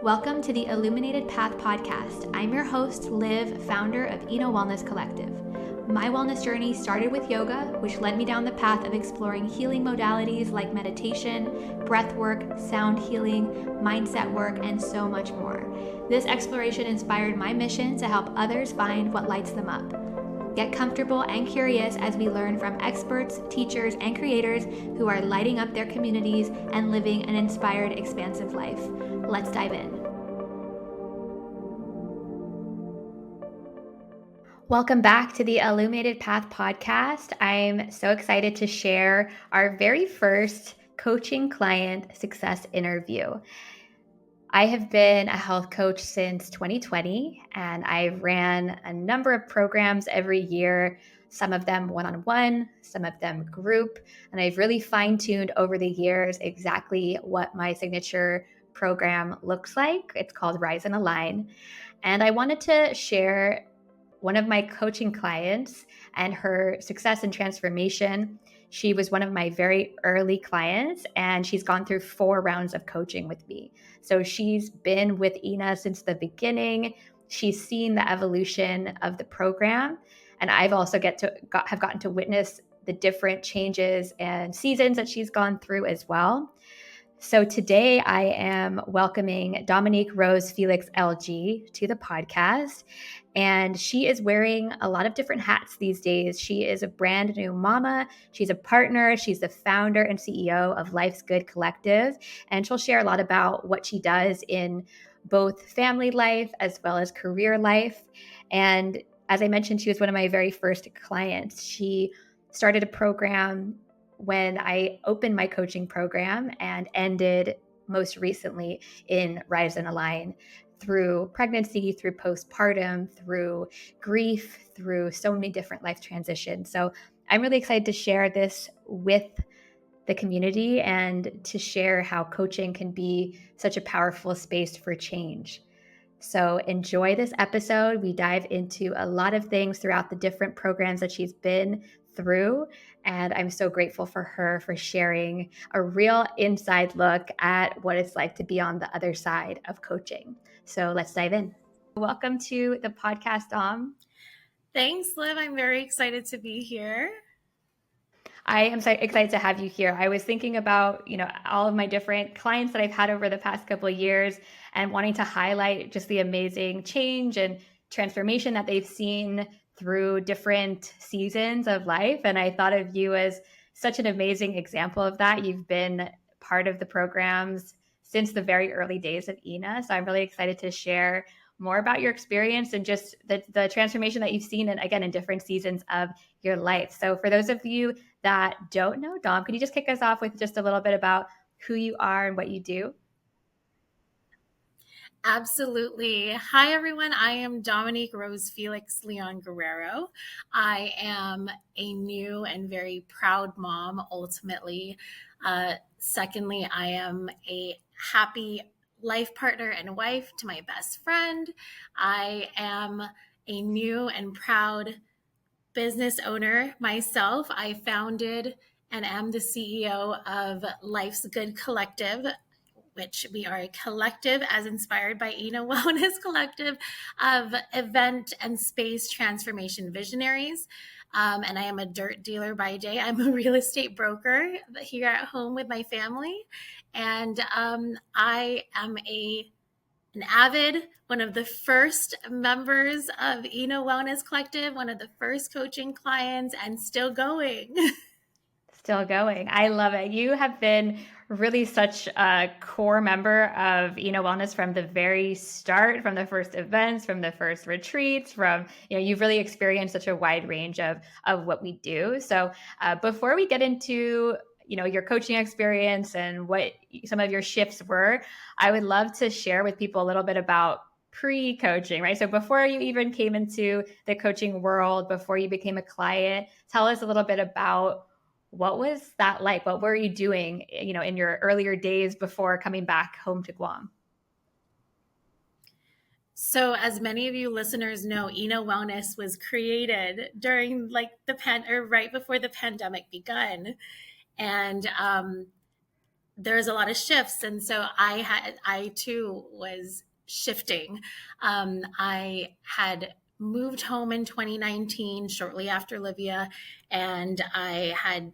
Welcome to the Illuminated Path podcast. I'm your host, Liv, founder of Wellness Collective. My wellness journey started with yoga, which led me down the path of exploring healing modalities like meditation, breath work, sound healing, mindset work, and so much more. This exploration inspired my mission to help others find what lights them up. Get comfortable and curious as we learn from experts, teachers, and creators who are lighting up their communities and living an inspired, expansive life. Let's dive in. Welcome back to the Illuminated Path podcast. I'm so excited to share our very first coaching client success interview. I have been a health coach since 2020, and I've ran a number of programs every year, some of them one-on-one, some of them group, and I've really fine-tuned over the years exactly what my signature program looks like. It's called Rise and Align, and I wanted to share one of my coaching clients and her success and transformation. She was one of my very early clients, and she's gone through 4 rounds of coaching with me. So she's been with Ina since the beginning. She's seen the evolution of the program, and I've also have gotten to witness the different changes and seasons that she's gone through as well. So today I am welcoming Dominique Rose Felix-LG to the podcast, and she is wearing a lot of different hats these days. She is a brand new mama. She's a partner. She's the founder and CEO of GU'd Collective, and she'll share a lot about what she does in both family life as well as career life. And as I mentioned, she was one of my very first clients. She started a program when I opened my coaching program and ended most recently in Rise and Align through pregnancy, through postpartum, through grief, through so many different life transitions. So I'm really excited to share this with the community and to share how coaching can be such a powerful space for change. So enjoy this episode. We dive into a lot of things throughout the different programs that she's been through. And I'm so grateful for her for sharing a real inside look at what it's like to be on the other side of coaching. So let's dive in. Welcome to the podcast, Dom. Thanks, Liv. I'm very excited to be here. I am so excited to have you here. I was thinking about, all of my different clients that I've had over the past couple of years and wanting to highlight just the amazing change and transformation that they've seen through different seasons of life. And I thought of you as such an amazing example of that. You've been part of the programs since the very early days of Ina. So I'm really excited to share more about your experience and just the transformation that you've seen, and again, in different seasons of your life. So for those of you that don't know Dom, can you just kick us off with just a little bit about who you are and what you do? Absolutely. Hi, everyone. I am Dominique Rose Felix Guerrero. I am a new and very proud mom, ultimately. Secondly, I am a happy life partner and wife to my best friend. I am a new and proud business owner myself. I founded and am the CEO of GU'd Collective, which we are a collective as inspired by Ina Wellness Collective of event and space transformation visionaries. And I am a dirt dealer by day. I'm a real estate broker here at home with my family. And I am an avid, one of the first members of Ina Wellness Collective, one of the first coaching clients, and still going. Still going. I love it. You have been really such a core member of Ina Wellness from the very start, from the first events, from the first retreats, you've really experienced such a wide range of what we do. So before we get into your coaching experience and what some of your shifts were, I would love to share with people a little bit about pre-coaching, right? So before you even came into the coaching world, before you became a client, tell us a little bit about what was that like? What were you doing, in your earlier days before coming back home to Guam? So as many of you listeners know, Ina Wellness was created during right before the pandemic begun. And there's a lot of shifts. And so I too was shifting. I had moved home in 2019, shortly after Livia, and I had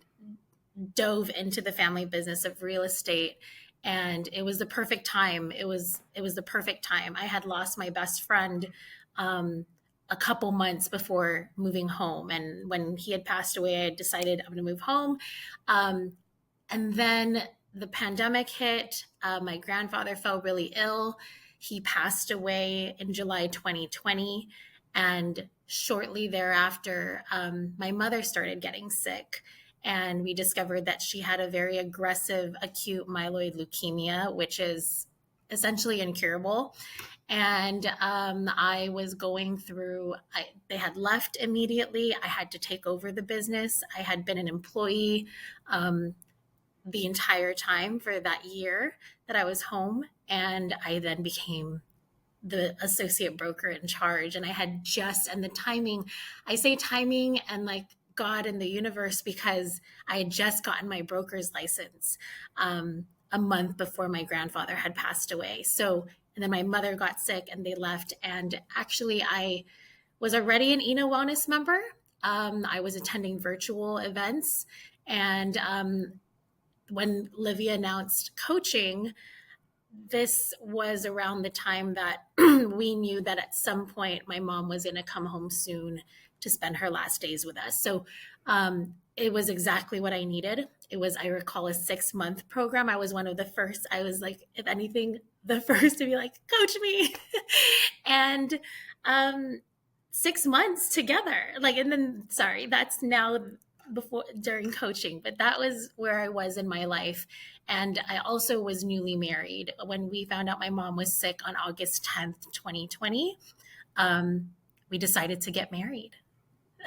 dove into the family business of real estate, and it was the perfect time. It was the perfect time. I had lost my best friend um, a couple months before moving home, and when he had passed away, I decided I'm going to move home. um, and then the pandemic hit. My grandfather fell really ill. He passed away in July 2020. And shortly thereafter, my mother started getting sick. And we discovered that she had a very aggressive acute myeloid leukemia, which is essentially incurable. And I was going through, they had left immediately. I had to take over the business. I had been an employee the entire time for that year that I was home. And I then became the associate broker in charge. And I had just, and the timing, I say timing and like God and the universe, because I had just gotten my broker's license a month before my grandfather had passed away. So, and then my mother got sick and they left. And actually, I was already an Eno Wellness member. I was attending virtual events. And when Livia announced coaching, this was around the time that we knew that at some point my mom was going to come home soon to spend her last days with us. So it was exactly what I needed. It was, I recall, a 6-month program. I was one of the first. I was like, if anything, the first to be like, coach me. And 6 months together. Like, and then, sorry, that's now before, during coaching, but that was where I was in my life. And I also was newly married when we found out my mom was sick on August 10th, 2020. We decided to get married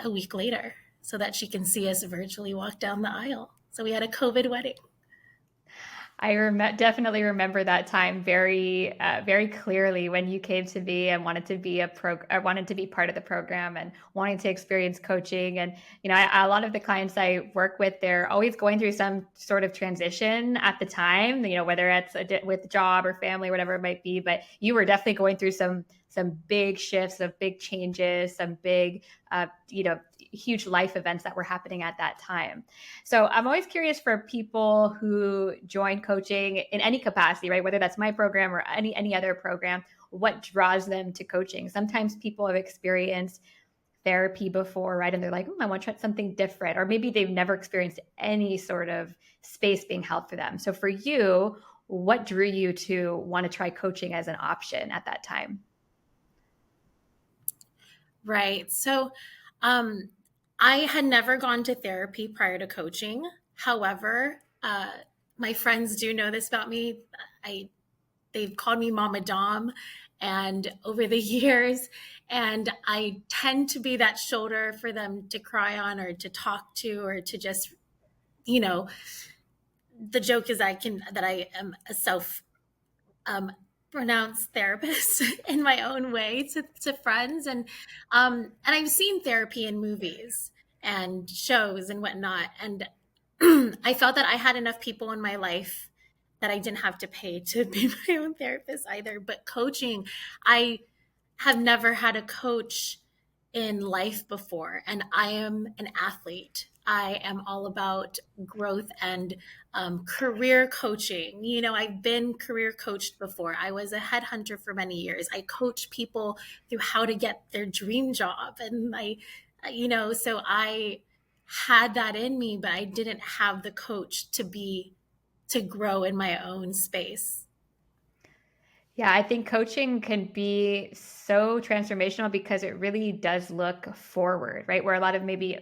a week later so that she can see us virtually walk down the aisle. So we had a COVID wedding. Definitely remember that time very clearly when you came to me and wanted to be I wanted to be part of the program and wanting to experience coaching. And a lot of the clients I work with, they're always going through some sort of transition at the time. Whether it's with job or family, whatever it might be. But you were definitely going through some big shifts, some big changes, some big huge life events that were happening at that time. So I'm always curious for people who join coaching in any capacity, right? Whether that's my program or any other program, what draws them to coaching? Sometimes people have experienced therapy before, right? And they're like, I want to try something different. Or maybe they've never experienced any sort of space being held for them. So for you, what drew you to want to try coaching as an option at that time? Right. So I had never gone to therapy prior to coaching. However, my friends do know this about me. They've called me Mama Dom, and over the years, and I tend to be that shoulder for them to cry on or to talk to or to just, you know, the joke is that I am a self um, pronounced therapist in my own way to friends, and I've seen therapy in movies and shows and whatnot, and I felt that I had enough people in my life that I didn't have to pay to be my own therapist either. But coaching, I have never had a coach in life before, and I am an athlete. I am all about growth and career coaching. I've been career coached before. I was a headhunter for many years. I coach people through how to get their dream job. And so I had that in me, but I didn't have the coach to grow in my own space. Yeah, I think coaching can be so transformational because it really does look forward, right? Where a lot of maybe,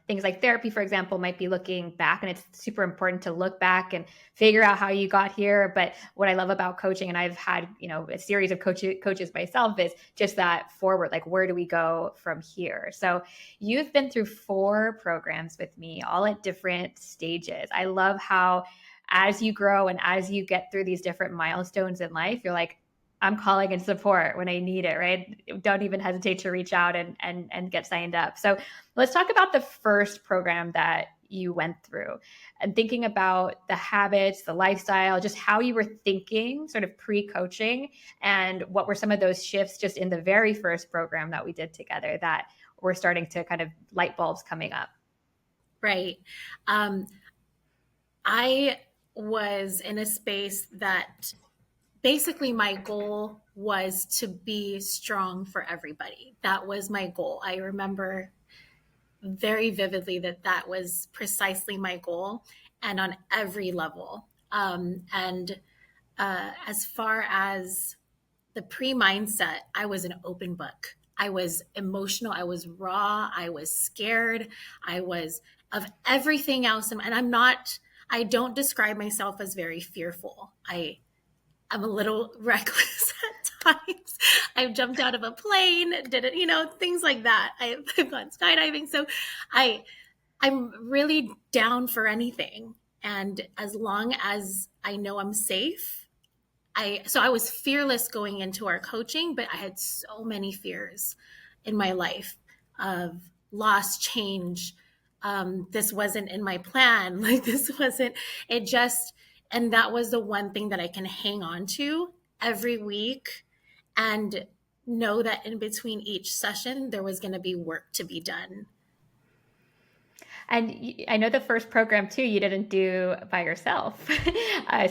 things like therapy, for example, might be looking back, and it's super important to look back and figure out how you got here. But what I love about coaching, and I've had, a series of coaches myself, is just that forward, like, where do we go from here? So you've been through 4 programs with me, all at different stages. I love how as you grow and as you get through these different milestones in life, you're like, I'm calling in support when I need it, right? Don't even hesitate to reach out and get signed up. So let's talk about the first program that you went through, and thinking about the habits, the lifestyle, just how you were thinking sort of pre-coaching, and what were some of those shifts just in the very first program that we did together that were starting to kind of light bulbs coming up. Right. I was in a space that basically my goal was to be strong for everybody. That was my goal. I remember very vividly that was precisely my goal, and on every level. As far as the pre-mindset, I was an open book. I was emotional. I was raw. I was scared. I was of everything else. And I don't describe myself as very fearful. I'm a little reckless at times. I've jumped out of a plane, did it, things like that. I've gone skydiving. So I'm really down for anything. And as long as I know I'm safe, I was fearless going into our coaching, but I had so many fears in my life of loss, change. This wasn't in my plan. Like this wasn't, it just, and that was the one thing that I can hang on to every week and know that in between each session, there was going to be work to be done. And I know the first program too, you didn't do by yourself.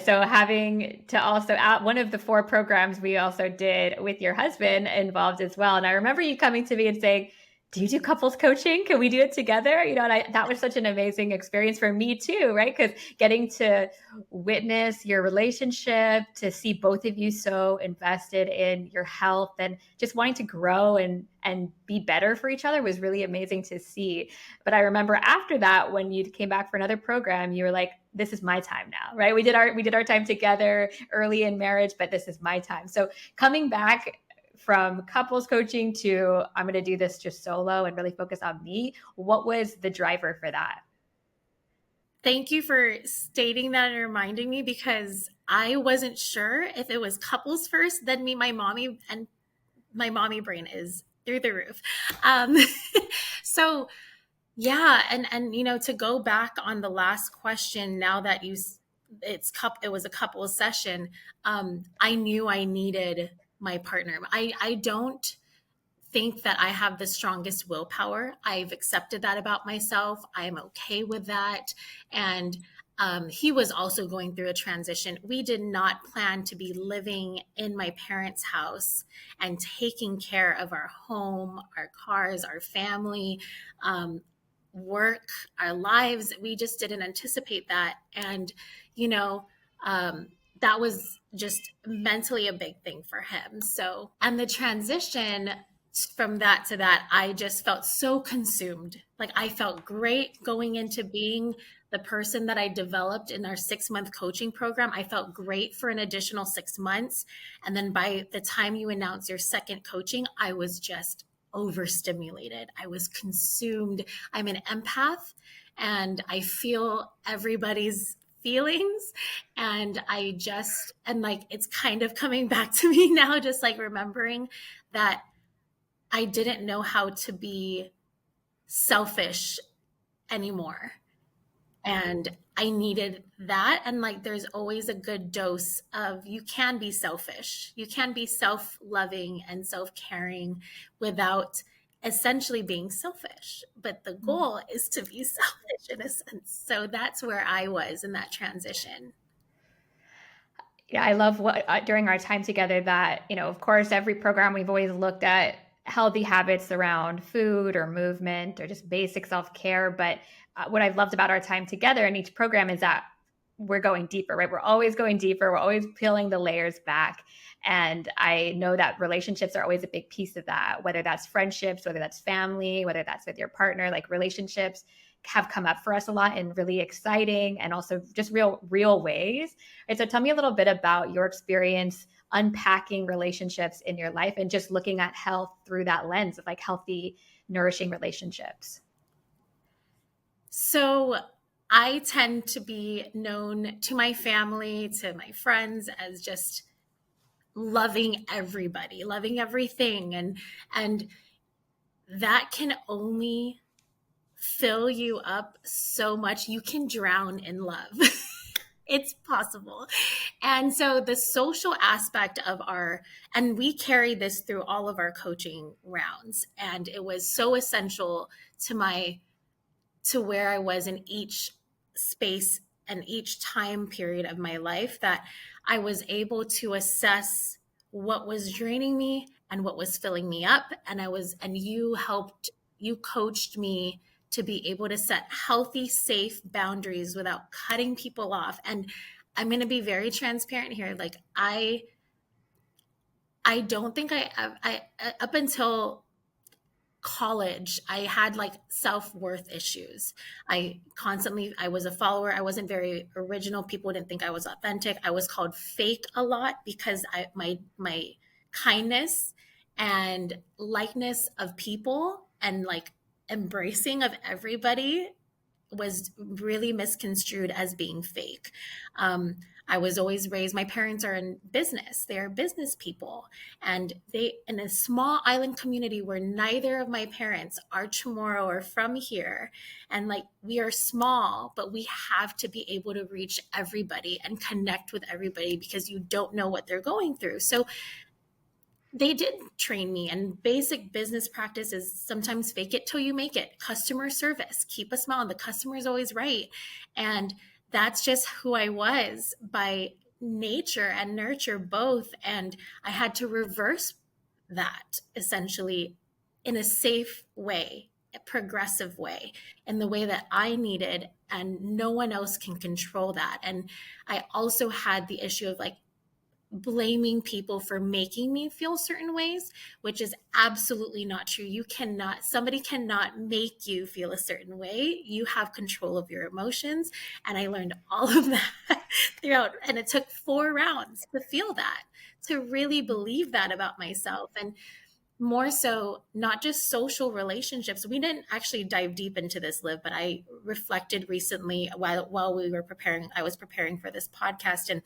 So having to also add one of the 4 programs we also did with your husband involved as well. And I remember you coming to me and saying, do you do couples coaching? Can we do it together? And that was such an amazing experience for me too, right? Because getting to witness your relationship, to see both of you so invested in your health and just wanting to grow and be better for each other was really amazing to see. But I remember after that, when you came back for another program, you were like, this is my time now, right? We did our time together early in marriage, but this is my time. So coming back from couples coaching to I'm going to do this just solo and really focus on me, what was the driver for that? Thank you for stating that and reminding me, because I wasn't sure if it was couples first, then me, my mommy, and my mommy brain is through the roof. So yeah. And, to go back on the last question, now that it was a couples session, I knew I needed my partner. I don't think that I have the strongest willpower. I've accepted that about myself. I'm okay with that. And he was also going through a transition. We did not plan to be living in my parents' house and taking care of our home, our cars, our family, work, our lives. We just didn't anticipate that. And, that was just mentally a big thing for him. So, and the transition from that to that, I just felt so consumed. Like I felt great going into being the person that I developed in our 6-month coaching program. I felt great for an additional 6 months. And then by the time you announce your second coaching, I was just overstimulated. I was consumed. I'm an empath and I feel everybody's feelings, and like it's kind of coming back to me now, just like remembering that I didn't know how to be selfish anymore. And I needed that. And like, there's always a good dose of, you can be selfish. You can be self-loving and self-caring without essentially being selfish. But the goal is to be selfish in a sense. So that's where I was in that transition. Yeah, I love what during our time together that, of course, every program we've always looked at healthy habits around food or movement or just basic self-care. But what I've loved about our time together in each program is that we're going deeper, right? We're always going deeper. We're always peeling the layers back. And I know that relationships are always a big piece of that, whether that's friendships, whether that's family, whether that's with your partner, like relationships have come up for us a lot in really exciting and also just real ways. And so tell me a little bit about your experience unpacking relationships in your life and just looking at health through that lens of like healthy, nourishing relationships. So I tend to be known to my family, to my friends, as just loving everybody, loving everything. And that can only fill you up so much you can drown in love. It's possible. And so the social aspect of and we carry this through all of our coaching rounds. And it was so essential to where I was in each space and each time period of my life, that I was able to assess what was draining me and what was filling me up. And you coached me to be able to set healthy, safe boundaries without cutting people off. And I'm going to be very transparent here. Like I don't think I up until college, I had like self-worth issues. I was a follower. I wasn't very original. People didn't think I was authentic. I was called fake a lot because my kindness and likeness of people and like embracing of everybody was really misconstrued as being fake. Um, I was always raised, my parents are in business. They're business people. And they, in a small island community where neither of my parents are Chamorro or from here. And like, we are small, but we have to be able to reach everybody and connect with everybody because you don't know what they're going through. So they did train me, and basic business practice is sometimes fake it till you make it. Customer service, keep a smile, and the customer is always right. And that's just who I was by nature and nurture both. And I had to reverse that essentially in a safe way, a progressive way, in the way that I needed. And no one else can control that. And I also had the issue of like, blaming people for making me feel certain ways, which is absolutely not true. Somebody cannot make you feel a certain way. You have control of your emotions. And I learned all of that throughout. And it took 4 rounds to feel that, to really believe that about myself. And more so, not just social relationships. We didn't actually dive deep into this, Liv, but I reflected recently while I was preparing for this podcast. And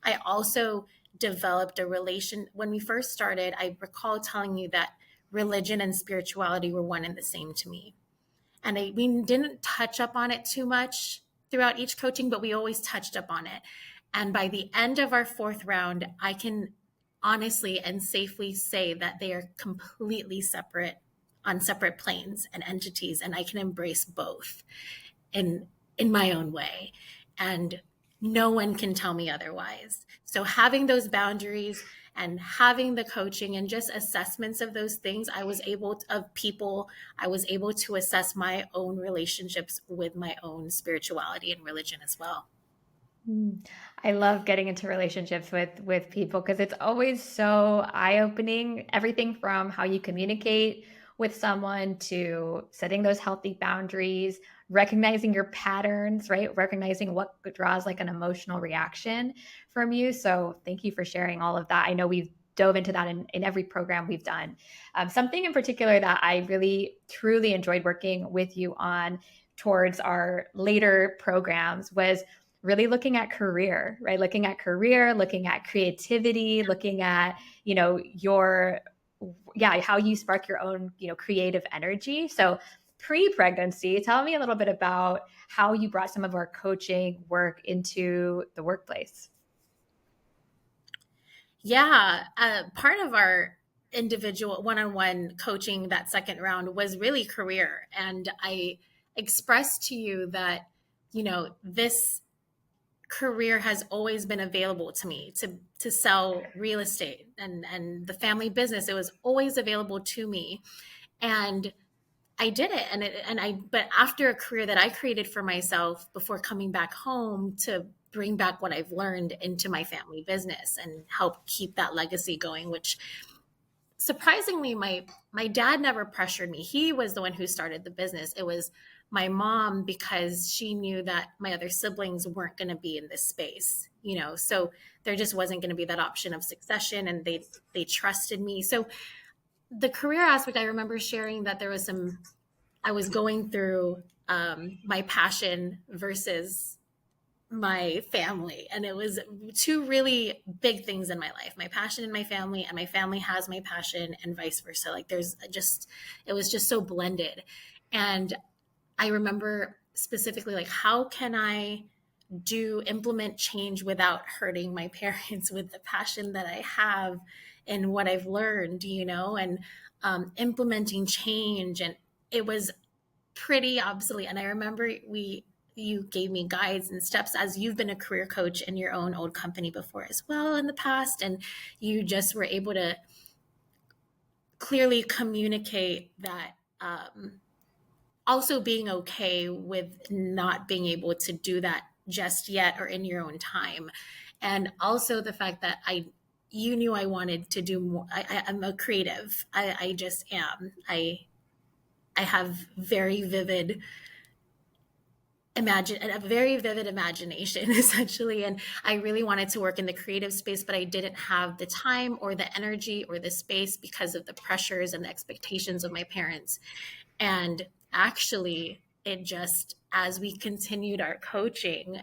I also developed a relation. When we first started, I recall telling you that religion and spirituality were one and the same to me. And we didn't touch up on it too much throughout each coaching, but we always touched up on it. And by the end of our 4th round, I can honestly and safely say that they are completely separate, on separate planes and entities. And I can embrace both in my own way. And no one can tell me otherwise. So having those boundaries and having the coaching and just assessments of those things, I was able to assess my own relationships with my own spirituality and religion as well. I love getting into relationships with people because it's always so eye-opening. Everything from how you communicate with someone to setting those healthy boundaries, recognizing your patterns, right? Recognizing what draws like an emotional reaction from you. So thank you for sharing all of that. I know we've dove into that in every program we've done. Something in particular that I really truly enjoyed working with you on towards our later programs was really looking at career, right? Looking at career, looking at creativity, looking at, how you spark your own, creative energy. So pre-pregnancy, tell me a little bit about how you brought some of our coaching work into the workplace. Yeah. Part of our individual one-on-one coaching that 2nd round was really career. And I expressed to you that, this career has always been available to me to sell real estate and the family business. It was always available to me. And I did it. But after a career that I created for myself before coming back home to bring back what I've learned into my family business and help keep that legacy going, which surprisingly, my dad never pressured me. He was the one who started the business. It was my mom, because she knew that my other siblings weren't going to be in this space, so there just wasn't going to be that option of succession, and they trusted me. So the career aspect, I remember sharing that I was going through my passion versus my family. And it was 2 really big things in my life: my passion and my family has my passion, and vice versa. Like it was just so blended. And I remember specifically, like, how can I implement change without hurting my parents with the passion that I have and what I've learned, and implementing change. And it was pretty obsolete. And I remember you gave me guides and steps, as you've been a career coach in your own old company before as well in the past. And you just were able to clearly communicate that, also being okay with not being able to do that just yet or in your own time. And also the fact that you knew I wanted to do more. I'm a creative. I just am. I have a very vivid imagination essentially, and I really wanted to work in the creative space, but I didn't have the time or the energy or the space because of the pressures and the expectations of my parents. And actually, it just, as we continued our coaching,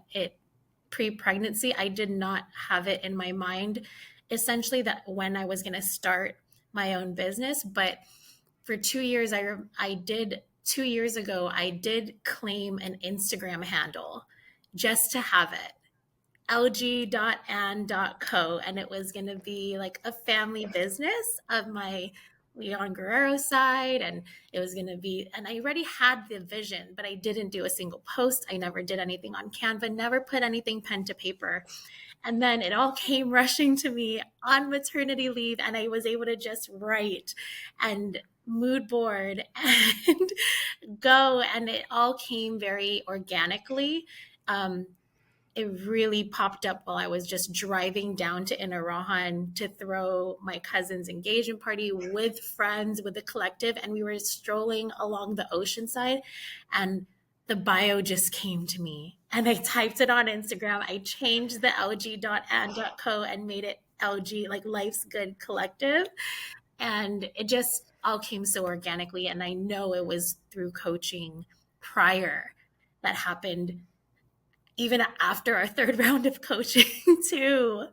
pre-pregnancy, I did not have it in my mind, essentially, that when I was going to start my own business. But for 2 years, I did 2 years ago, I did claim an Instagram handle just to have it, lg.and.co, and it was going to be like a family business of my Leon Guerrero side. And it was going to be, and I already had the vision, but I didn't do a single post. I never did anything on Canva, never put anything pen to paper. And then it all came rushing to me on maternity leave, and I was able to just write and mood board and go, and it all came very organically. It really popped up while I was just driving down to Inarajan to throw my cousin's engagement party with friends, with the collective. And we were strolling along the ocean side, and the bio just came to me. And I typed it on Instagram. I changed the lg.and.co and made it LG, like Life's Good Collective. And it just all came so organically. And I know it was through coaching prior that happened, even after our third round of coaching too.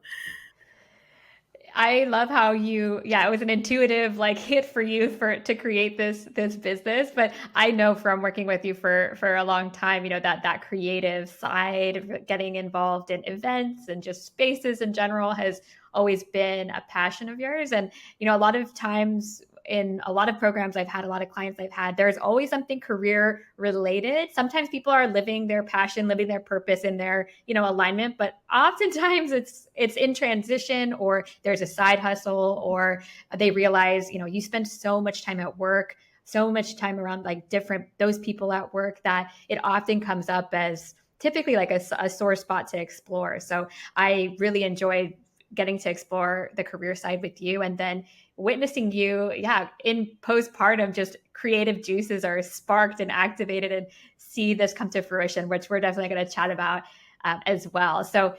I love how it was an intuitive like hit for you to create this business. But I know from working with you for a long time, that creative side of getting involved in events and just spaces in general has always been a passion of yours. And, a lot of times in a lot of programs I've had, a lot of clients I've had, there's always something career related. Sometimes people are living their passion, living their purpose in their, alignment, but oftentimes it's in transition, or there's a side hustle, or they realize, you spend so much time at work, so much time around like those people at work, that it often comes up as typically like a sore spot to explore. So I really enjoyed getting to explore the career side with you, and then witnessing you, in postpartum, just creative juices are sparked and activated, and see this come to fruition, which we're definitely going to chat about as well. So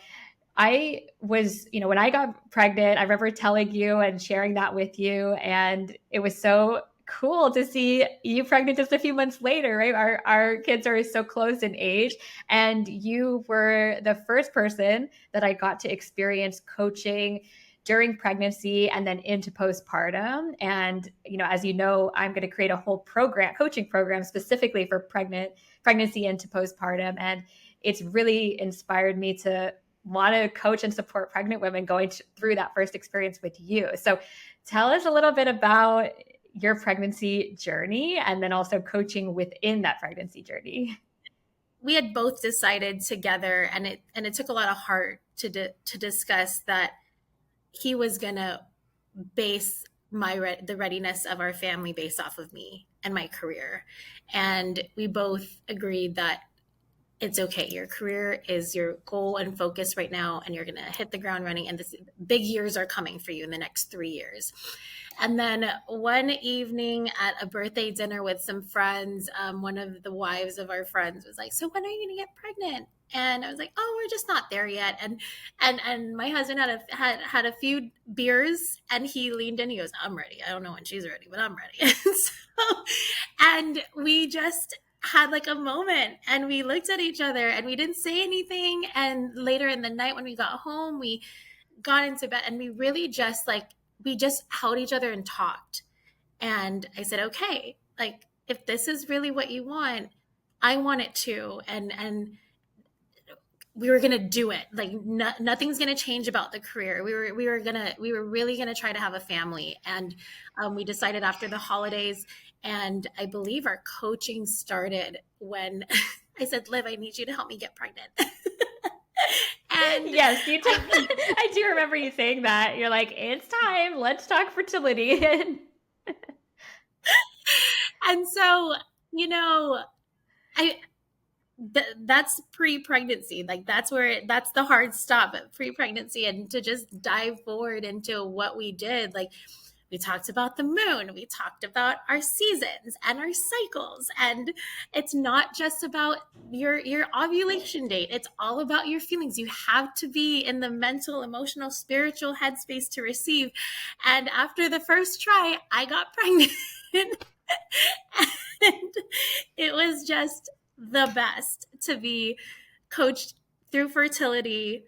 I was, when I got pregnant, I remember telling you and sharing that with you, and it was so cool to see you pregnant just a few months later, right? Our kids are so close in age, and you were the first person that I got to experience coaching during pregnancy and then into postpartum. And, as you know, I'm going to create a whole coaching program specifically for pregnancy into postpartum. And it's really inspired me to want to coach and support pregnant women going through that first experience with you. So tell us a little bit about your pregnancy journey, and then also coaching within that pregnancy journey. We had both decided together, and it took a lot of heart to discuss that he was going to base the readiness of our family based off of me and my career. And we both agreed that it's okay. Your career is your goal and focus right now, and you're going to hit the ground running. And big years are coming for you in the next 3 years. And then one evening at a birthday dinner with some friends, one of the wives of our friends was like, "So when are you going to get pregnant?" And I was like, "Oh, we're just not there yet." And my husband had a few beers, and he leaned in. He goes, "I'm ready. I don't know when she's ready, but I'm ready." And we just had like a moment, and we looked at each other, and we didn't say anything. And later in the night, when we got home, we got into bed, and we really just we just held each other and talked. And I said, "Okay, like, if this is really what you want, I want it too. And we were going to do it. Like nothing's going to change about the career. We were really going to try to have a family. And we decided after the holidays, and I believe our coaching started when I said, Liv, I need you to help me get pregnant. And yes, I do remember you saying that. You're like, it's time. Let's talk fertility. And so, I that's pre-pregnancy. Like that's the hard stop at pre-pregnancy, and to just dive forward into what we did. Like we talked about the moon, we talked about our seasons and our cycles, and it's not just about your ovulation date. It's all about your feelings. You have to be in the mental, emotional, spiritual headspace to receive. And after the first try, I got pregnant. And it was just the best to be coached through fertility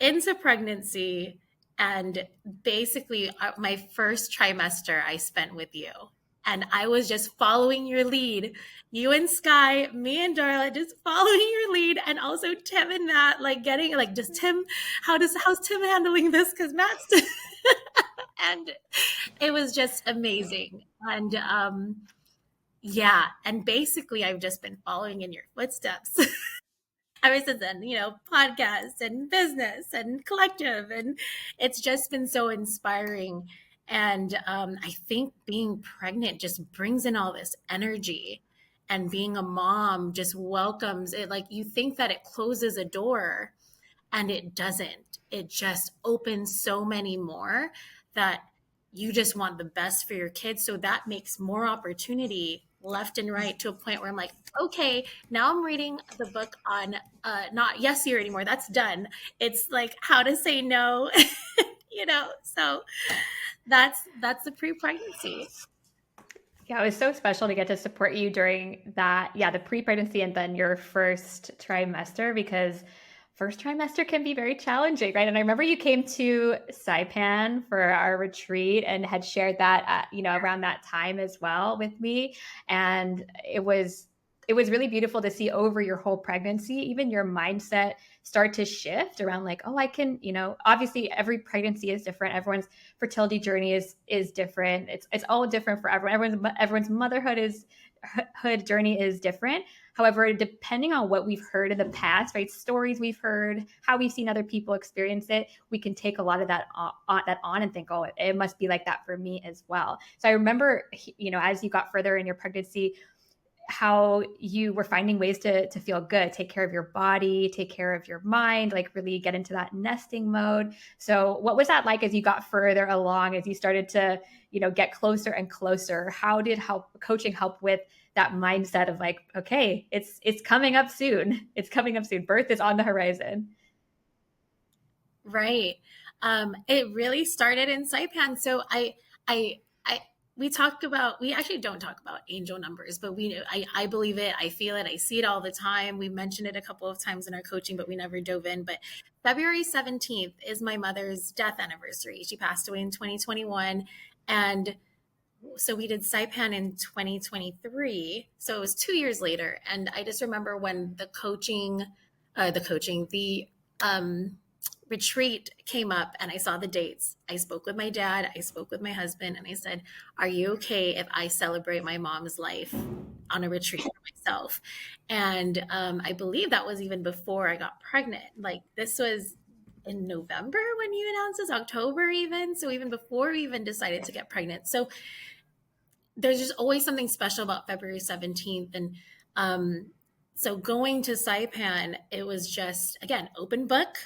into pregnancy. And basically, my first trimester I spent with you. And I was just following your lead. You and Sky, me and Darla, just following your lead. And also Tim and Matt, like getting, like, just Tim, how's Tim handling this? Because Matt's, and it was just amazing. And yeah, and basically I've just been following in your footsteps ever since then, podcasts and business and collective. And it's just been so inspiring. And I think being pregnant just brings in all this energy. And being a mom just welcomes it. Like you think that it closes a door, and it doesn't. It just opens so many more that you just want the best for your kids. So that makes more opportunity left and right, to a point where I'm like, okay, now I'm reading the book on not yes year anymore. That's done. It's like how to say no, so that's the pre-pregnancy. Yeah, it was so special to get to support you during that. Yeah, the pre-pregnancy and then your first trimester, because first trimester can be very challenging, right? And I remember you came to Saipan for our retreat and had shared that, around that time as well with me. And it was really beautiful to see over your whole pregnancy, even your mindset start to shift around like, oh, I can, obviously every pregnancy is different. Everyone's fertility journey is different. It's all different for everyone. Everyone's motherhood journey is different. However, depending on what we've heard in the past, right, stories we've heard, how we've seen other people experience it, we can take a lot of that on and think, oh, it must be like that for me as well. So I remember, as you got further in your pregnancy, how you were finding ways to feel good, take care of your body, take care of your mind, like really get into that nesting mode. So what was that like as you got further along, as you started to, get closer and closer? How did coaching help with that mindset of like, okay, it's coming up soon. It's coming up soon. Birth is on the horizon. Right. It really started in Saipan. So we actually don't talk about angel numbers, but I believe it. I feel it. I see it all the time. We mentioned it a couple of times in our coaching, but we never dove in. But February 17th is my mother's death anniversary. She passed away in 2021. And so we did Saipan in 2023. So it was 2 years later. And I just remember when the retreat came up and I saw the dates. I spoke with my dad, I spoke with my husband, and I said, are you okay if I celebrate my mom's life on a retreat for myself? And I believe that was even before I got pregnant. Like this was in November when you announced this, October even. So even before we even decided to get pregnant. So there's just always something special about February 17th. And so going to Saipan, it was just, again, open book,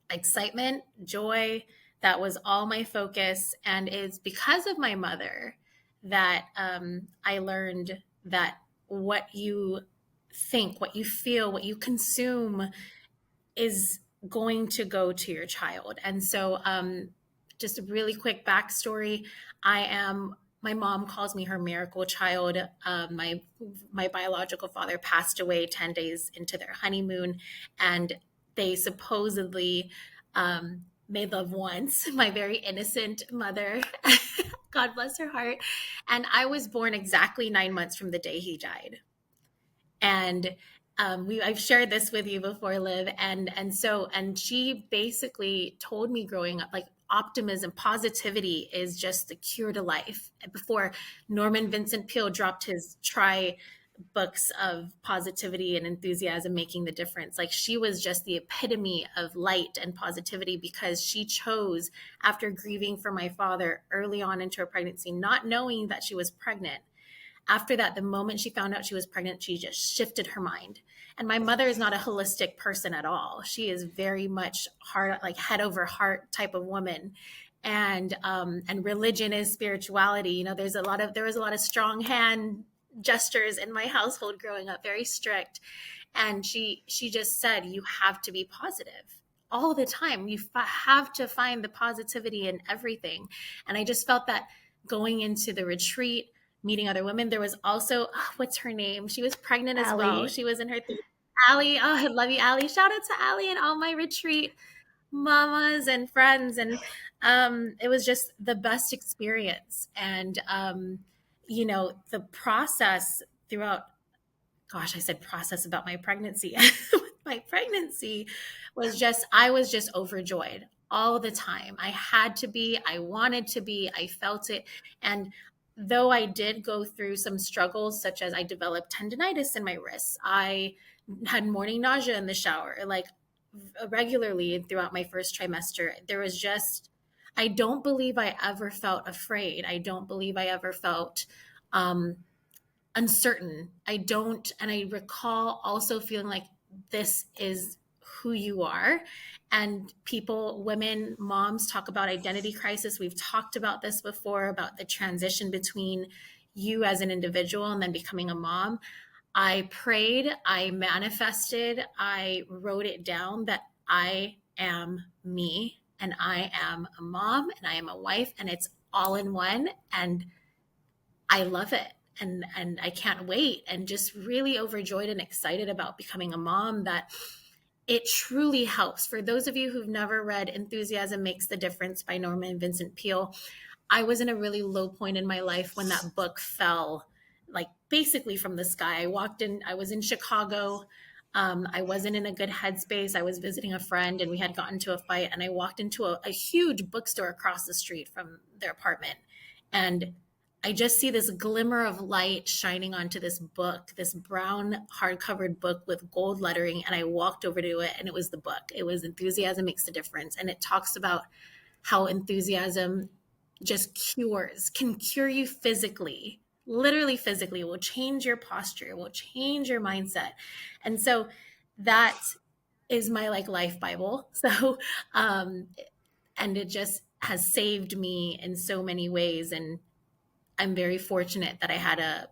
excitement, joy. That was all my focus. And it's because of my mother that I learned that what you think, what you feel, what you consume is going to go to your child. And so just a really quick backstory. My mom calls me her miracle child. My biological father passed away 10 days into their honeymoon, and they supposedly made love once. My very innocent mother, God bless her heart. And I was born exactly 9 months from the day he died. And I've shared this with you before, Liv, and she basically told me growing up, like, optimism, positivity is just the cure to life. Before Norman Vincent Peale dropped his books of positivity and enthusiasm, making the difference, like, she was just the epitome of light and positivity, because she chose, after grieving for my father early on into her pregnancy, not knowing that she was pregnant. After that, the moment she found out she was pregnant, she just shifted her mind. And my mother is not a holistic person at all. She is very much heart, like head over heart type of woman. And religion is spirituality. You know, there was a lot of strong hand gestures in my household growing up, very strict. And she just said, you have to be positive all the time. You have to find the positivity in everything. And I just felt that going into the retreat, meeting other women. There was also, what's her name? She was pregnant as well. Allie. She was in her Allie. Oh, I love you, Allie. Shout out to Allie and all my retreat mamas and friends. And it was just the best experience. And, the process throughout, gosh, I said process about my pregnancy. My pregnancy I was just overjoyed all the time. I had to be, I wanted to be, I felt it. And though I did go through some struggles, such as I developed tendonitis in my wrists, I had morning nausea in the shower, like, regularly throughout my first trimester. I don't believe I ever felt afraid. I don't believe I ever felt, um, uncertain. And I recall also feeling like this is who you are. And people, women, moms talk about identity crisis. We've talked about this before, about the transition between you as an individual and then becoming a mom. I prayed, I manifested, I wrote it down that I am me and I am a mom and I am a wife, and it's all in one. And I love it. And I can't wait, and just really overjoyed and excited about becoming a mom, that it truly helps. For those of you who've never read Enthusiasm Makes the Difference by Norman Vincent Peale, I was in a really low point in my life when that book fell, like, basically from the sky. I was in Chicago. I wasn't in a good headspace. I was visiting a friend and we had gotten into a fight, and I walked into a huge bookstore across the street from their apartment. And I just see this glimmer of light shining onto this book, this brown hardcovered book with gold lettering. And I walked over to it, and it was the book. It was Enthusiasm Makes a Difference. And it talks about how enthusiasm can cure you physically, literally physically. It will change your posture, it will change your mindset. And so that is my, like, life Bible. So, and it just has saved me in so many ways. And I'm very fortunate that I had a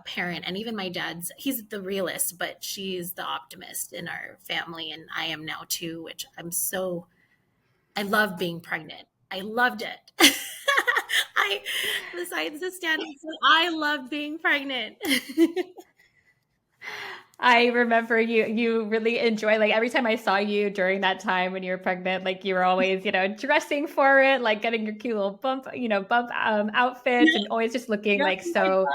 parent, and even my dad's, he's the realist, but she's the optimist in our family. And I am now too, which I love being pregnant. I loved it. Besides the standings, I loved being pregnant. I remember you really enjoy, like, every time I saw you during that time when you were pregnant, like, you were always, dressing for it, like getting your cute little bump outfits, and always just looking Yep, like so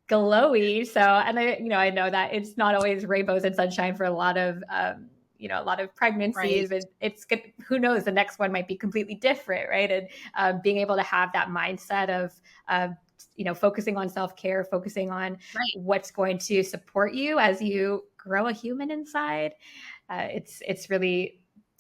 glowy. So, and I know that it's not always rainbows and sunshine for a lot of a lot of right. pregnancies, but it's good. Who knows, the next one might be completely different, right? And being able to have that mindset of focusing on self-care, focusing on Right. what's going to support you as you grow a human inside, it's really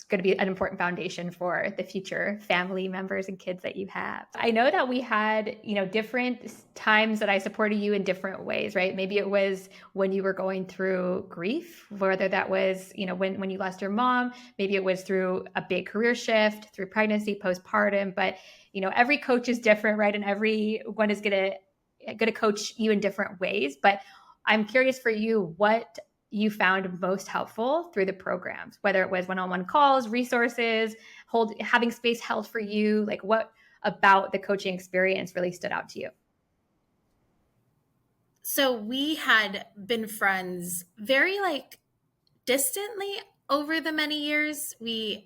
going to be an important foundation for the future family members and kids that you have. I know that we had, different times that I supported you in different ways, right? Maybe it was when you were going through grief, whether that was, when you lost your mom, maybe it was through a big career shift, through pregnancy, postpartum, but every coach is different, right? And everyone is going to coach you in different ways. But I'm curious for you, what you found most helpful through the programs, whether it was one-on-one calls, resources, having space held for you, like what about the coaching experience really stood out to you? So we had been friends very, like, distantly over the many years. We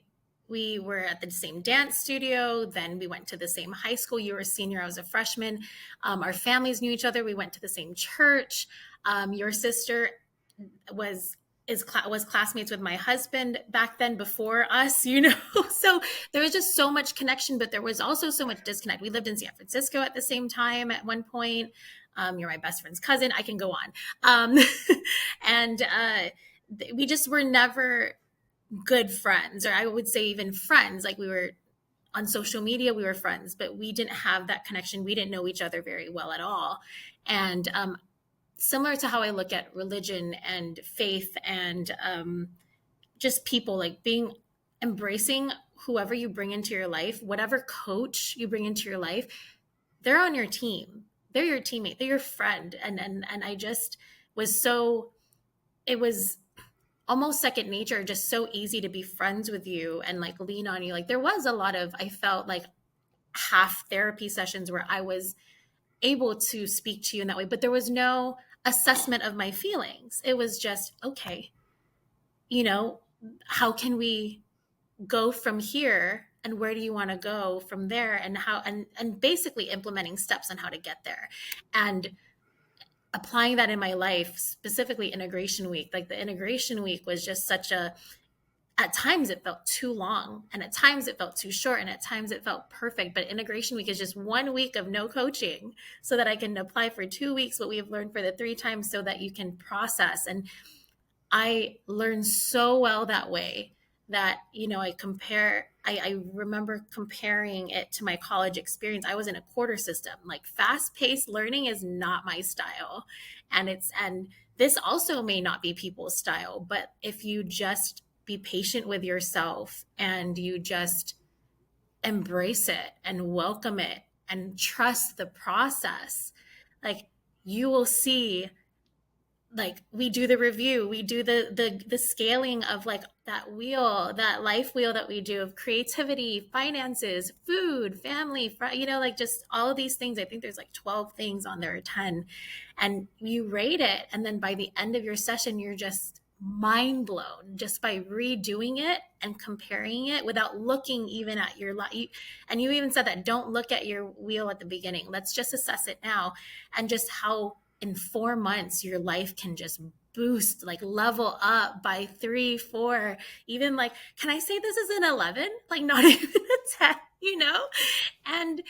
were at the same dance studio. Then we went to the same high school. You were a senior, I was a freshman. Our families knew each other. We went to the same church. Your sister was was classmates with my husband back then before us, So there was just so much connection, but there was also so much disconnect. We lived in San Francisco at the same time at one point. You're my best friend's cousin. I can go on. And we just were never good friends, or I would say even friends. Like, we were on social media, we were friends, but we didn't have that connection. We didn't know each other very well at all. And similar to how I look at religion and faith and just people, like embracing whoever you bring into your life, whatever coach you bring into your life, they're on your team. They're your teammate. They're your friend. And I just was it was almost second nature, just so easy to be friends with you and like lean on you. Like, there was a lot of, I felt like, half therapy sessions where I was able to speak to you in that way, but there was no assessment of my feelings. It was just, okay, how can we go from here, and where do you want to go from there, and how, and basically implementing steps on how to get there, and applying that in my life, specifically integration week. Like, the integration week was just at times it felt too long, and at times it felt too short, and at times it felt perfect. But integration week is just 1 week of no coaching, so that I can apply for 2 weeks what we have learned for the 3 times, so that you can process. And I learned so well that way that, I remember comparing it to my college experience. I was in a quarter system. Like, fast-paced learning is not my style. And this also may not be people's style, but if you just be patient with yourself, and you just embrace it and welcome it and trust the process, like, you will see. Like, we do the review, we do the scaling of, like, that life wheel that we do of creativity, finances, food, family, like, just all of these things. I think there's like 12 things on there, or 10, and you rate it, and then by the end of your session, you're just mind blown just by redoing it and comparing it without looking even at your life. And you even said that, don't look at your wheel at the beginning, let's just assess it now. And just how in 4 months your life can just boost, like level up by 3, 4, even, like, can I say this is an 11, like not even a 10, and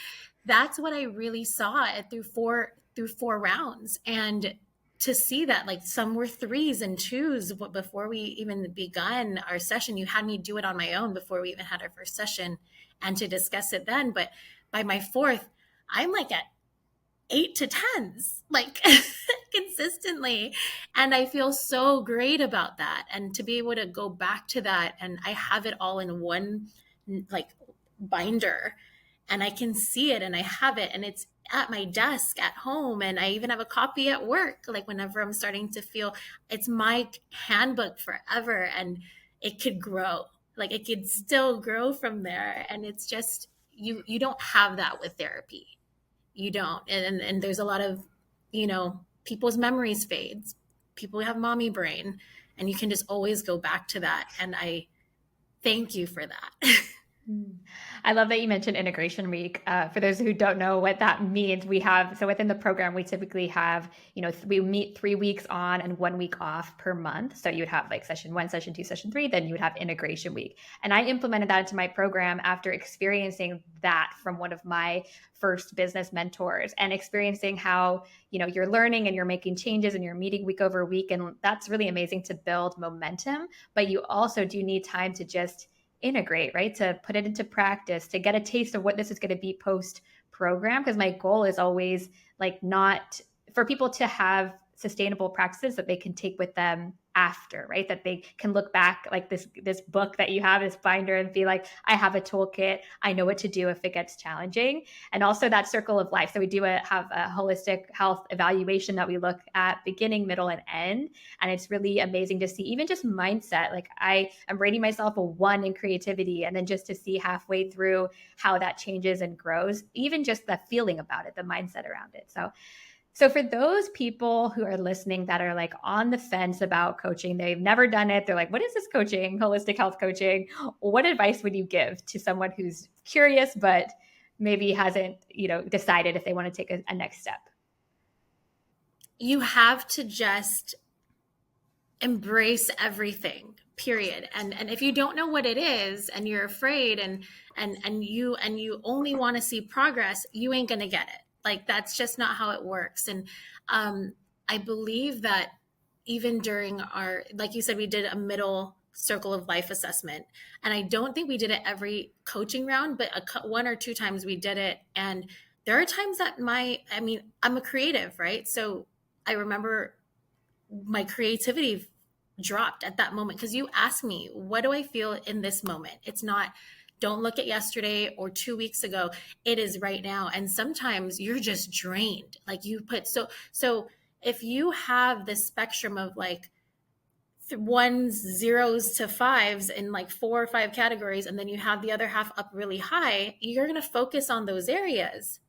that's what I really saw it through four rounds. And to see that, like, some were 3s and 2s before we even begun our session. You had me do it on my own before we even had our first session, and to discuss it then. But by my 4th, I'm like at 8 to 10s, like consistently. And I feel so great about that. And to be able to go back to that, and I have it all in one, like, binder, and I can see it, and I have it, and it's at my desk at home, and I even have a copy at work. Like, whenever I'm starting to feel, it's my handbook forever, and it could grow. Like, it could still grow from there. And it's just, you don't have that with therapy. You don't. And there's a lot of, people's memories fades. People have mommy brain, and you can just always go back to that. And I thank you for that. I love that you mentioned integration week. For those who don't know what that means, so within the program, we typically have, we meet 3 weeks on and 1 week off per month. So you would have like session 1, session 2, session 3, then you would have integration week. And I implemented that into my program after experiencing that from one of my first business mentors, and experiencing how, you're learning and you're making changes and you're meeting week over week. And that's really amazing to build momentum. But you also do need time to just integrate, right? To put it into practice, to get a taste of what this is going to be post program. Because my goal is always like not for people to have sustainable practices that they can take with them after, right? That they can look back like this book that you have, this binder, and be like, I have a toolkit. I know what to do if it gets challenging. And also that circle of life. So we do have a holistic health evaluation that we look at beginning, middle, and end. And it's really amazing to see even just mindset. Like, I am rating myself a 1 in creativity, and then just to see halfway through how that changes and grows, even just the feeling about it, the mindset around it. So for those people who are listening that are like on the fence about coaching, they've never done it, they're like, what is this coaching, holistic health coaching? What advice would you give to someone who's curious, but maybe hasn't, decided if they want to take a next step? You have to just embrace everything, period. And if you don't know what it is and you're afraid and you only want to see progress, you ain't gonna get it. Like, that's just not how it works. And I believe that even during our, like you said, we did a middle circle of life assessment, and I don't think we did it every coaching round, but one or two times we did it. And there are times that I'm a creative, right? So I remember my creativity dropped at that moment, because you asked me, what do I feel in this moment? It's not, don't look at yesterday or 2 weeks ago. It is right now. And sometimes you're just drained. Like, you put, so if you have this spectrum of like ones, zeros to fives in like 4 or 5 categories, and then you have the other half up really high, you're going to focus on those areas.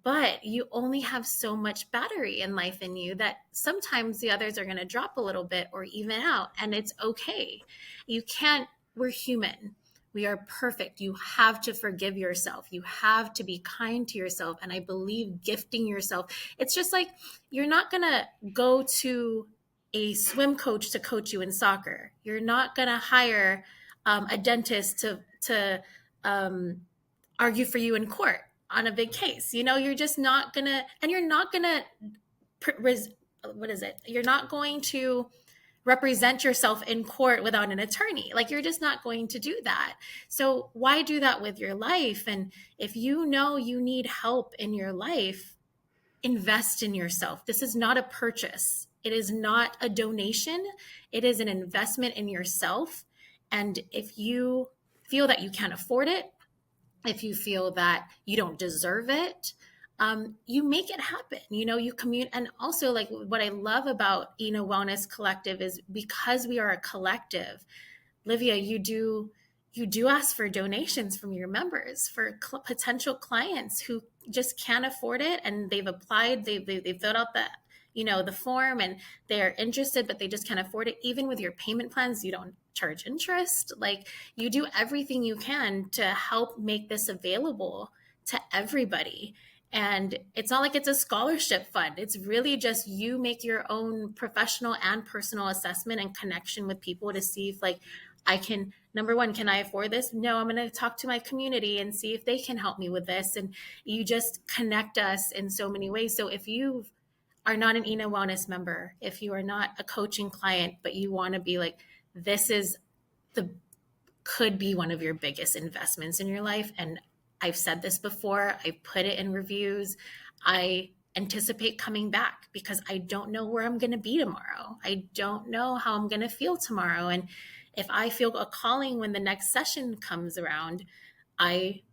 But you only have so much battery in life in you that sometimes the others are going to drop a little bit or even out, and it's okay. You can't, we're human. We are perfect. You have to forgive yourself. You have to be kind to yourself. And I believe gifting yourself, it's just like, you're not going to go to a swim coach to coach you in soccer. You're not going to hire a dentist to argue for you in court on a big case. You're just not gonna, and you're not gonna, what is it? You're not going to represent yourself in court without an attorney. Like, you're just not going to do that. So why do that with your life? And if you know you need help in your life, invest in yourself. This is not a purchase. It is not a donation. It is an investment in yourself. And if you feel that you can't afford it, if you feel that you don't deserve it, you make it happen. You commute. And also, like, what I love about Wellness Collective is, because we are a collective, Livia, you do ask for donations from your members for potential clients who just can't afford it, and they've applied, they filled out the form, and they're interested, but they just can't afford it. Even with your payment plans, you don't charge interest. Like, you do everything you can to help make this available to everybody. And it's not like it's a scholarship fund. It's really just, you make your own professional and personal assessment and connection with people to see if, like, I can, number one, can I afford this? No, I'm going to talk to my community and see if they can help me with this. And you just connect us in so many ways. So if you are not an Ina Wellness member, if you are not a coaching client, but you want to be like, this is could be one of your biggest investments in your life. And I've said this before, I put it in reviews. I anticipate coming back, because I don't know where I'm going to be tomorrow. I don't know how I'm going to feel tomorrow. And if I feel a calling when the next session comes around, I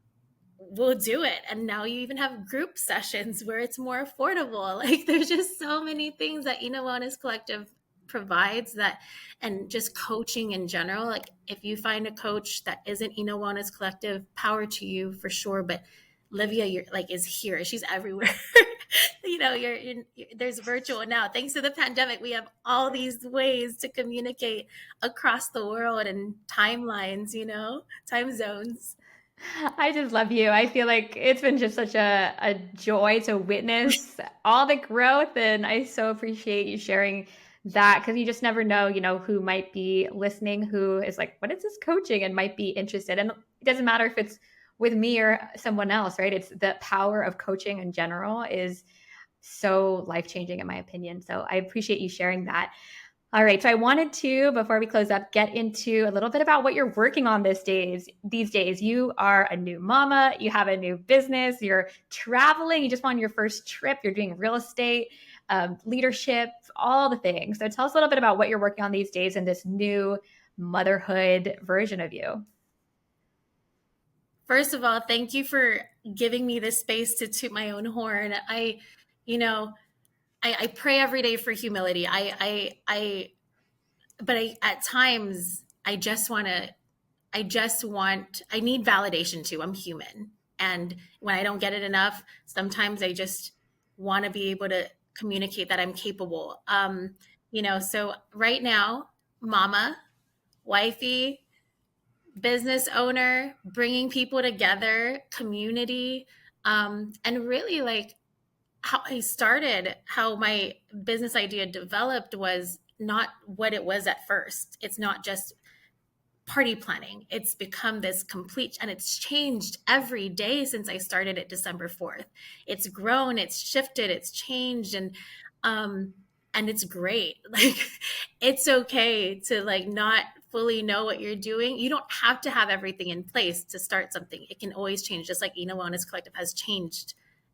will do it. And now you even have group sessions where it's more affordable. Like, there's just so many things that Wellness Collective provides, that, and just coaching in general. Like, if you find a coach that isn't Wellness Collective, power to you for sure. But Livia, is here. She's everywhere. There's virtual now. Thanks to the pandemic, we have all these ways to communicate across the world, and timelines, time zones. I just love you. I feel like it's been just such a joy to witness all the growth. And I so appreciate you sharing that, because you just never know, who might be listening, who is like, what is this coaching, and might be interested. And it doesn't matter if it's with me or someone else, right? It's the power of coaching in general is so life-changing, in my opinion. So I appreciate you sharing that. All right. So I wanted to, before we close up, get into a little bit about what you're working on these days. You are a new mama, you have a new business, you're traveling, you just went on your first trip, you're doing real estate, leadership, all the things. So tell us a little bit about what you're working on these days in this new motherhood version of you. First of all, thank you for giving me this space to toot my own horn. I pray every day for humility. But at times I need validation too. I'm human. And when I don't get it enough, sometimes I just want to be able to communicate that I'm capable. So right now, mama, wifey, business owner, bringing people together, community, and really, like, how my business idea developed was, not what it was at first. It's not just party planning. It's become this complete, and it's changed every day since I started it December 4th. It's grown, it's shifted, it's changed, um and it's great. Like, it's okay to like not fully know what you're doing. You don't have to have everything in place to start something. It can always change, just like Eno Wellness Collective has changed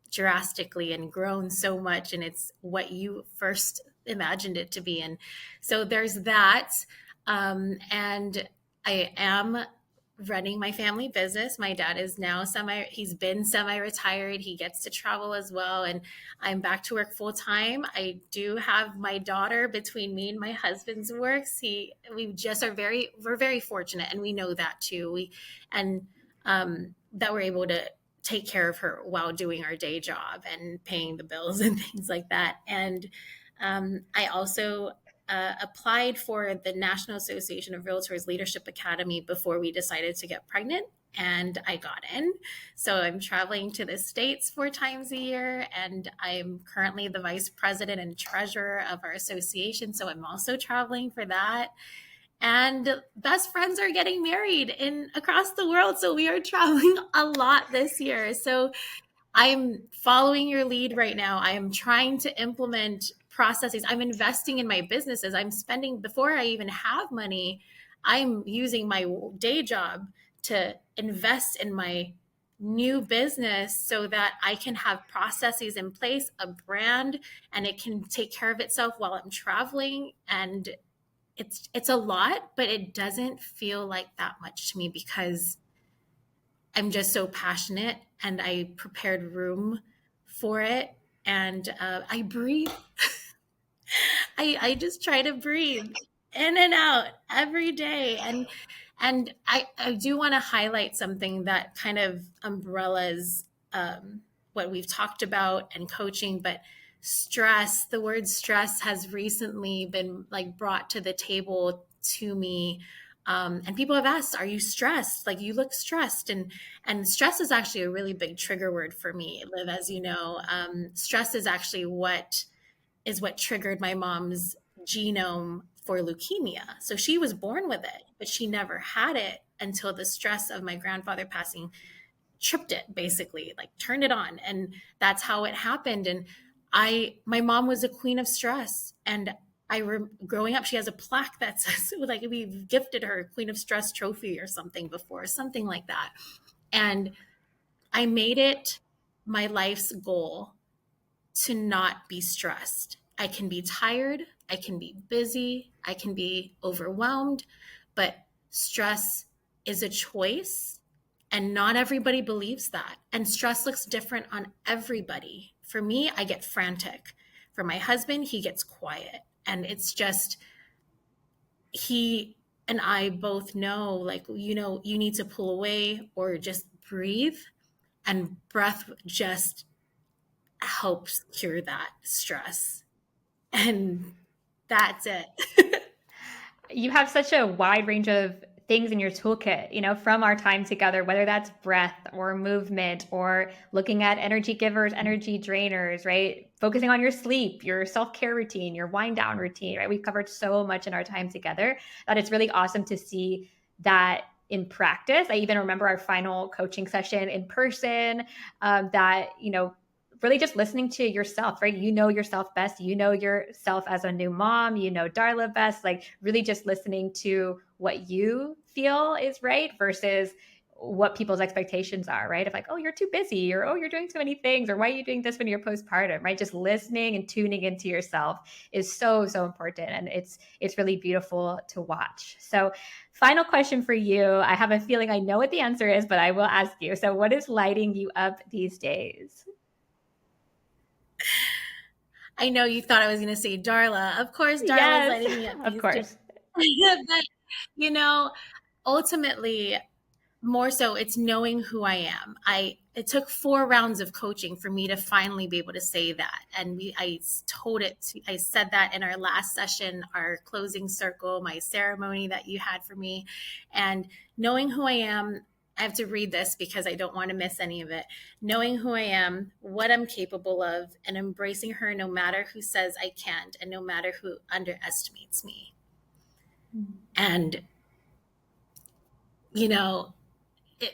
drastically and grown so much, and it's what you first imagined it to be. And so there's that. And I am running my family business. My dad is now he's been semi-retired. He gets to travel as well. And I'm back to work full time. I do have my daughter between me and my husband's works. We just we're very fortunate, and we know that too. That we're able to take care of her while doing our day job and paying the bills and things like that. And I also applied for the National Association of Realtors Leadership Academy before we decided to get pregnant, and I got in. So I'm traveling to the States 4 times a year, and I'm currently the vice president and treasurer of our association. So I'm also traveling for that. And best friends are getting married across the world. So we are traveling a lot this year. So I'm following your lead right now. I am trying to implement processes. I'm investing in my businesses. I'm spending, before I even have money, I'm using my day job to invest in my new business so that I can have processes in place, a brand, and it can take care of itself while I'm traveling. And it's a lot, but it doesn't feel like that much to me because I'm just so passionate, and I prepared room for it. And I breathe. I just try to breathe in and out every day. And I do want to highlight something that kind of umbrellas what we've talked about and coaching, but stress, the word stress has recently been like brought to the table to me. And people have asked, are you stressed? Like, you look stressed. And stress is actually a really big trigger word for me, Liv, as you know. Stress is actually what triggered my mom's genome for leukemia. So she was born with it, but she never had it until the stress of my grandfather passing tripped it, basically, like turned it on. And that's how it happened. And my mom was a queen of stress. And growing up, she has a plaque that says, like, we've gifted her a Queen of Stress trophy or something before, something like that. And I made it my life's goal to not be stressed. I can be tired, I can be busy, I can be overwhelmed, but stress is a choice, and not everybody believes that. And stress looks different on everybody. For me, I get frantic. For my husband, he gets quiet. And it's just, he and I both know, like, you need to pull away or just breathe. And breath just helps cure that stress. And that's it. You have such a wide range of things in your toolkit, from our time together, whether that's breath or movement or looking at energy givers, energy drainers, right? Focusing on your sleep, your self-care routine, your wind down routine, right? We've covered so much in our time together that it's really awesome to see that in practice. I even remember our final coaching session in person, that, really just listening to yourself, right? You know yourself best. You know yourself as a new mom, Darla best, like really just listening to what you feel is right versus what people's expectations are, right? Of like, oh, you're too busy, or oh, you're doing too many things, or why are you doing this when you're postpartum, right? Just listening and tuning into yourself is so, so important. And it's really beautiful to watch. So final question for you. I have a feeling I know what the answer is, but I will ask you. So what is lighting you up these days? I know you thought I was going to say Darla. Of course, Darla's Yes, lighting me up of these course. days. But, ultimately, more so, it's knowing who I am. It took 4 rounds of coaching for me to finally be able to say that. And I said that in our last session, our closing circle, my ceremony that you had for me. And knowing who I am, I have to read this because I don't want to miss any of it. Knowing who I am, what I'm capable of, and embracing her no matter who says I can't and no matter who underestimates me. And,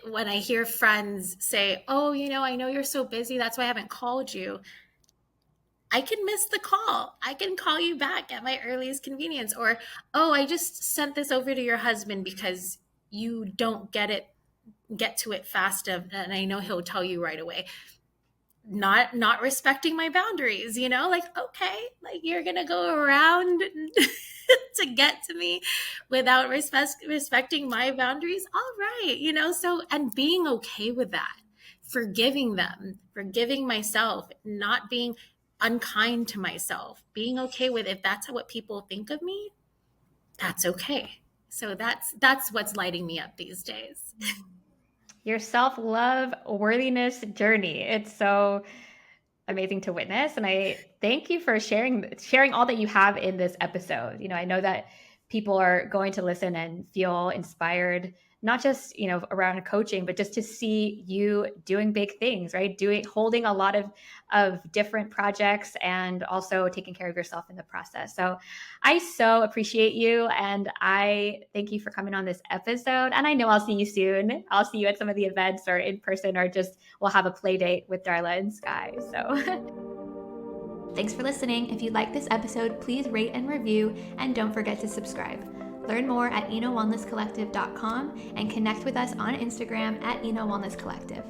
when I hear friends say, oh, I know you're so busy, that's why I haven't called you. I can miss the call. I can call you back at my earliest convenience. Or, oh, I just sent this over to your husband because you don't get to it fast enough, and I know he'll tell you right away. Not respecting my boundaries, like, okay, like you're gonna go around to get to me without respecting my boundaries. All right, so, and being okay with that, forgiving them, forgiving myself, not being unkind to myself, being okay with, if that's what people think of me, that's okay. So that's what's lighting me up these days. Your self-love worthiness journey. It's so amazing to witness. And I thank you for sharing all that you have in this episode. I know that people are going to listen and feel inspired, not just, around coaching, but just to see you doing big things, right? Holding a lot of different projects and also taking care of yourself in the process. So I so appreciate you. And I thank you for coming on this episode. And I know I'll see you soon. I'll see you at some of the events or in person, or just we'll have a play date with Darla and Sky. So thanks for listening. If you like this episode, please rate and review, and don't forget to subscribe. Learn more at enowellnesscollective.com and connect with us on Instagram at enowellnesscollective.